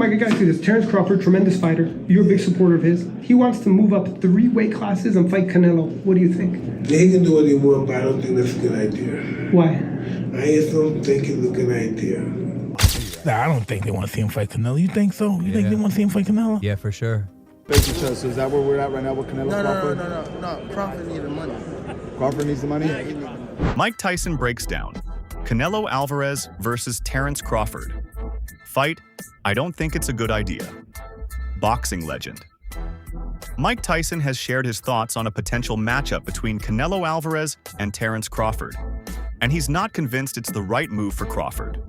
Mike, I gotta see this. Terence Crawford, tremendous fighter. You're a big supporter of his. He wants to move up 3 weight classes and fight Canelo. What do you think? Yeah, he can do what he wants, but I don't think that's a good idea. Why? I just don't think it's a good idea. Nah, I don't think they want to see him fight Canelo. You think so? You think they want to see him fight Canelo? Yeah, for sure. So is that where we're at right now with Canelo Crawford? No. Crawford needs the money. Crawford needs the money? Yeah, he needs the money. Mike Tyson breaks down Canelo Alvarez versus Terence Crawford. Fight, I don't think it's a good idea. Boxing legend. Mike Tyson has shared his thoughts on a potential matchup between Canelo Alvarez and Terence Crawford, and he's not convinced it's the right move for Crawford.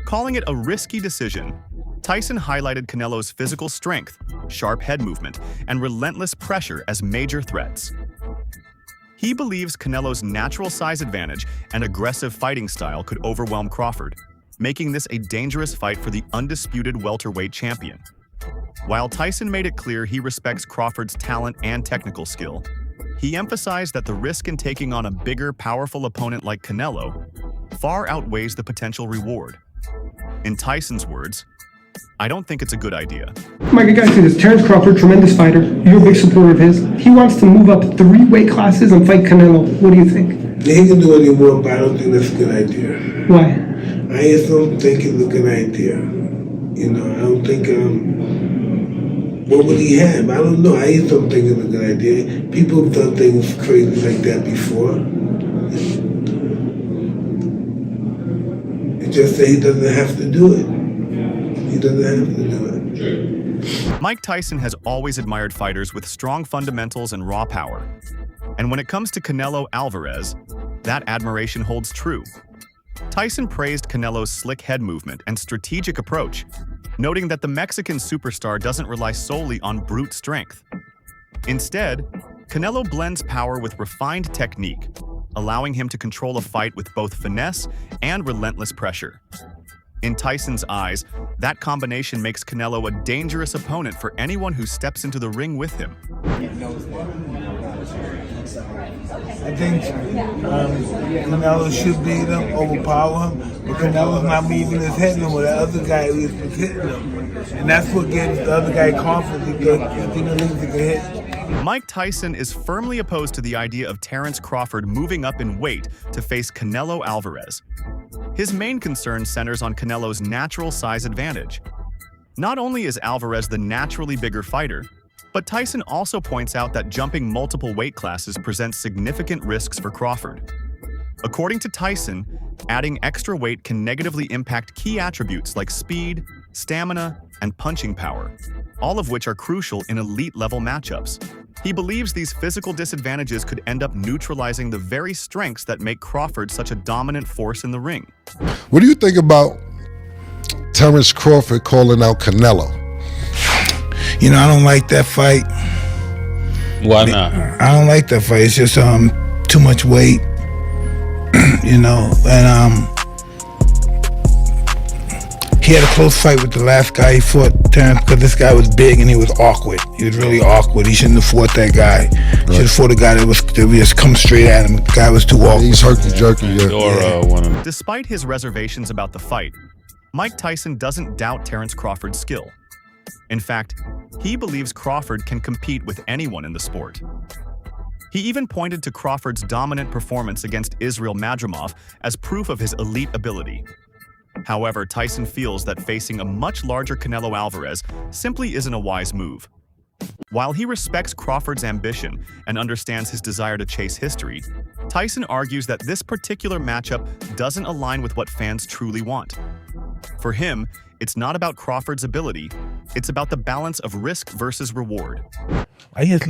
Calling it a risky decision, Tyson highlighted Canelo's physical strength, sharp head movement, and relentless pressure as major threats. He believes Canelo's natural size advantage and aggressive fighting style could overwhelm Crawford, making this a dangerous fight for the undisputed welterweight champion. While Tyson made it clear he respects Crawford's talent and technical skill, he emphasized that the risk in taking on a bigger, powerful opponent like Canelo far outweighs the potential reward. In Tyson's words, I don't think it's a good idea. Mike, I gotta see this. Terence Crawford, tremendous fighter. You're a big supporter of his. He wants to move up 3 weight classes and fight Canelo. What do you think? Yeah, he can do what he wants, but I don't think that's a good idea. Why? I just don't think it's a good idea. You know, I don't think, what would he have? I don't know. I just don't think it's a good idea. People have done things crazy like that before. It's just that he doesn't have to do it. He doesn't have to do it. Mike Tyson has always admired fighters with strong fundamentals and raw power. And when it comes to Canelo Alvarez, that admiration holds true. Tyson praised Canelo's slick head movement and strategic approach, noting that the Mexican superstar doesn't rely solely on brute strength. Instead, Canelo blends power with refined technique, allowing him to control a fight with both finesse and relentless pressure. In Tyson's eyes, that combination makes Canelo a dangerous opponent for anyone who steps into the ring with him. I think Canelo should beat him, overpower him, but Canelo's not moving his head no more. The other guy was hitting him. And that's what gives the other guy confidence. He believes he can hit. Mike Tyson is firmly opposed to the idea of Terence Crawford moving up in weight to face Canelo Alvarez. His main concern centers on Canelo's natural size advantage. Not only is Alvarez the naturally bigger fighter, but Tyson also points out that jumping multiple weight classes presents significant risks for Crawford. According to Tyson, adding extra weight can negatively impact key attributes like speed, stamina, and punching power, all of which are crucial in elite-level matchups. He believes these physical disadvantages could end up neutralizing the very strengths that make Crawford such a dominant force in the ring. What do you think about Terence Crawford calling out Canelo? You know, I don't like that fight. Why not? I don't like that fight. It's just too much weight, you know. And he had a close fight with the last guy he fought, Terence, because this guy was big and he was awkward. He was really awkward. He shouldn't have fought that guy. He should have fought a guy that would just come straight at him. The guy was too awkward. He's herky-jerky, yeah. Despite his reservations about the fight, Mike Tyson doesn't doubt Terence Crawford's skill. In fact, he believes Crawford can compete with anyone in the sport. He even pointed to Crawford's dominant performance against Israel Madrimov as proof of his elite ability. However, Tyson feels that facing a much larger Canelo Alvarez simply isn't a wise move. While he respects Crawford's ambition and understands his desire to chase history, Tyson argues that this particular matchup doesn't align with what fans truly want. For him, it's not about Crawford's ability, it's about the balance of risk versus reward. I just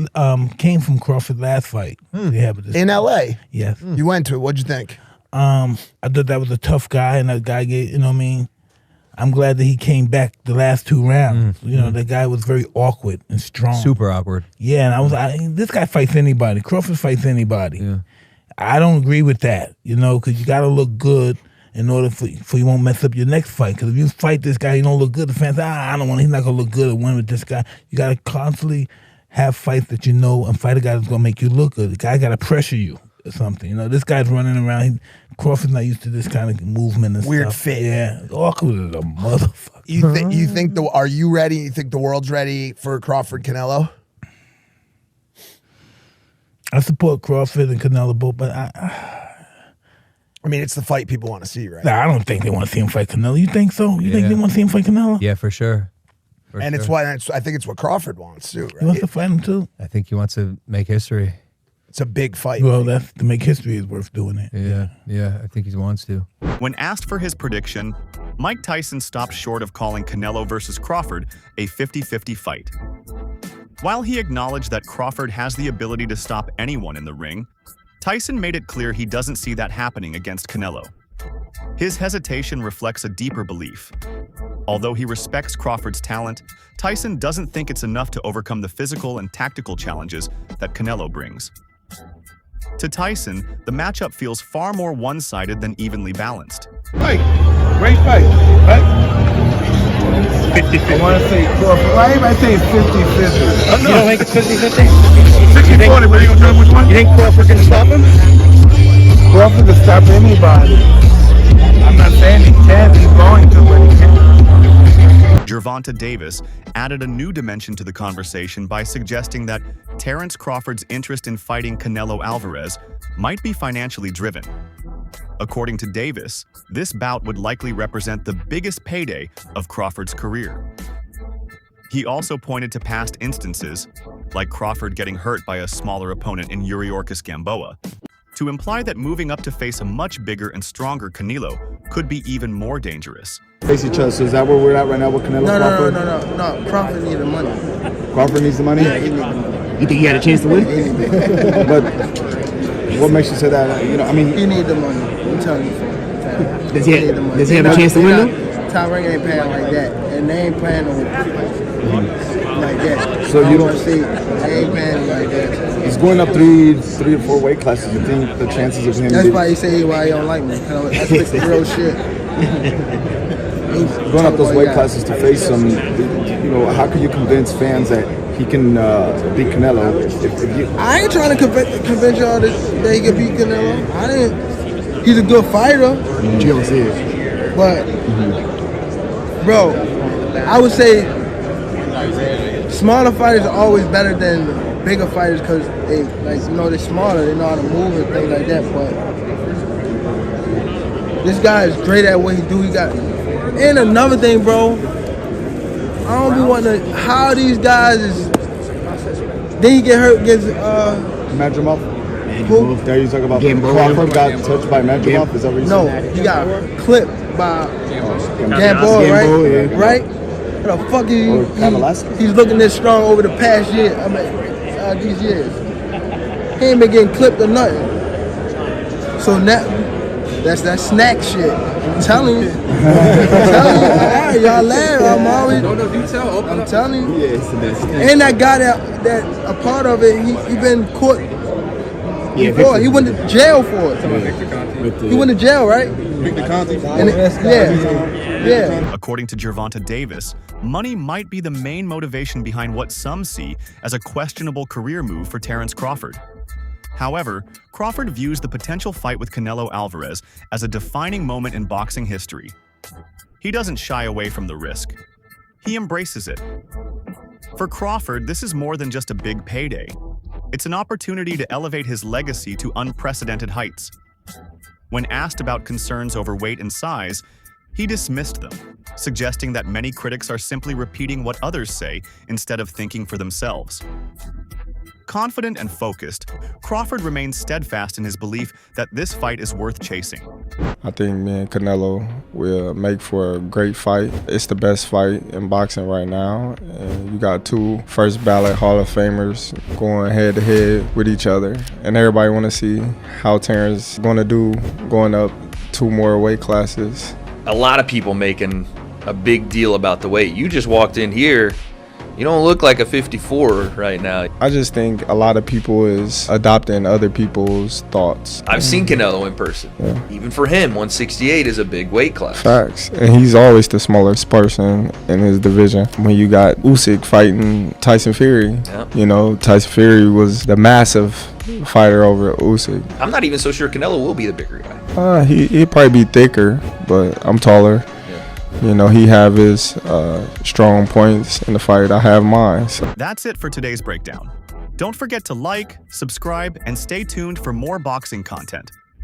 came from Crawford's last fight. In L.A.? Yes. You went to it. What'd you think? I thought that was a tough guy, and that guy gave, you know what I mean? I'm glad that he came back the last 2 rounds. You know, the guy was very awkward and strong. Super awkward. Yeah, and this guy fights anybody. Crawford fights anybody. Yeah. I don't agree with that, you know, because you got to look good in order for you won't mess up your next fight. Because if you fight this guy, you don't look good, the fans say, I don't want he's not going to look good at win with this guy. You got to constantly have fights that you know and fight a guy that's going to make you look good. The guy got to pressure you. or something. You know, this guy's running around. Crawford's not used to this kind of movement and Weird stuff. fit. Yeah, awkward as a motherfucker. You think are you ready? You think the world's ready for Crawford Canelo? I support Crawford and Canelo both, but I mean, it's the fight people want to see, right? I don't think they want to see him fight Canelo. You think so? You think they want to see him fight Canelo? Yeah, for sure. It's what I think it's what Crawford wants too. Right? He wants to fight him too. I think he wants to make history. It's a big fight. Well, that's to make history is worth doing it. Yeah, I think he wants to. When asked for his prediction, Mike Tyson stopped short of calling Canelo versus Crawford a 50-50 fight. While he acknowledged that Crawford has the ability to stop anyone in the ring, Tyson made it clear he doesn't see that happening against Canelo. His hesitation reflects a deeper belief. Although he respects Crawford's talent, Tyson doesn't think it's enough to overcome the physical and tactical challenges that Canelo brings. To Tyson, the matchup feels far more one-sided than evenly balanced. Fight. Great fight. Right? 50-50. I want to say Crawford. Why anybody say it's 50-50? You don't think it's 50-50? 60-40, where you going to tell me which one? You think Crawford can stop him? Crawford can stop anybody. I'm not saying he can't, he's going to, but he can't. Gervonta Davis added a new dimension to the conversation by suggesting that Terence Crawford's interest in fighting Canelo Alvarez might be financially driven. According to Davis, this bout would likely represent the biggest payday of Crawford's career. He also pointed to past instances, like Crawford getting hurt by a smaller opponent in Yuriorkis Gamboa, to imply that moving up to face a much bigger and stronger Canelo could be even more dangerous. Face each other. So is that where we're at right now with Canelo Crawford? No. Crawford needs the money. Crawford needs the money? Yeah, he needs the money. You think he had a chance to win? But what makes you say that? You know, I mean, He needs the money. I'm telling you. Does he have a chance to win though? Top Rank ain't paying like that, and they ain't playing no like that. So you don't see? They ain't paying like that. he's going up three or four weight classes. You think the chances of him? That's why he say why he don't like me. That's the real shit. Going up those weight classes to face him, you know, how can you convince fans that he can beat Canelo? I ain't trying to convince y'all that he can beat Canelo. I didn't. He's a good fighter. You don't see it. But, bro, I would say smaller fighters are always better than bigger fighters because they, they're smaller. They know how to move and things like that. But this guy is great at what he do. And another thing, bro, I don't be wanting to. How these guys is. Then he get hurt against Madrimov? Who? There you talk about Crawford got touched by Madrimov. Is that what you said? No, he got clipped by Gamboa, right? Yeah. Right? What the fuck he's looking this strong over the past year. I mean, these years. He ain't been getting clipped or nothing. So now, that's that snack shit. I'm telling you. Y'all laugh. I'm always. I'm telling you. And that guy that a part of it, he been caught before. He went to jail for it. He went to jail, right? Yeah. According to Gervonta Davis, money might be the main motivation behind what some see as a questionable career move for Terence Crawford. However, Crawford views the potential fight with Canelo Alvarez as a defining moment in boxing history. He doesn't shy away from the risk. He embraces it. For Crawford, this is more than just a big payday. It's an opportunity to elevate his legacy to unprecedented heights. When asked about concerns over weight and size, he dismissed them, suggesting that many critics are simply repeating what others say instead of thinking for themselves. Confident and focused, Crawford remains steadfast in his belief that this fight is worth chasing. I think me and Canelo will make for a great fight. It's the best fight in boxing right now. And you got two first ballot Hall of Famers going head to head with each other. And everybody want to see how Terence is going to do going up 2 more weight classes. A lot of people making a big deal about the weight. You just walked in here, You don't look like a 54 right now. I just think a lot of people is adopting other people's thoughts. I've seen Canelo in person. Yeah. Even for him, 168 is a big weight class. Facts. And he's always the smallest person in his division. When you got Usyk fighting Tyson Fury, Yep. you know, Tyson Fury was the massive fighter over Usyk. I'm not even so sure Canelo will be the bigger guy. He'd probably be thicker, but I'm taller. You know, he have his strong points in the fight. I have mine. So. That's it for today's breakdown. Don't forget to like, subscribe, and stay tuned for more boxing content.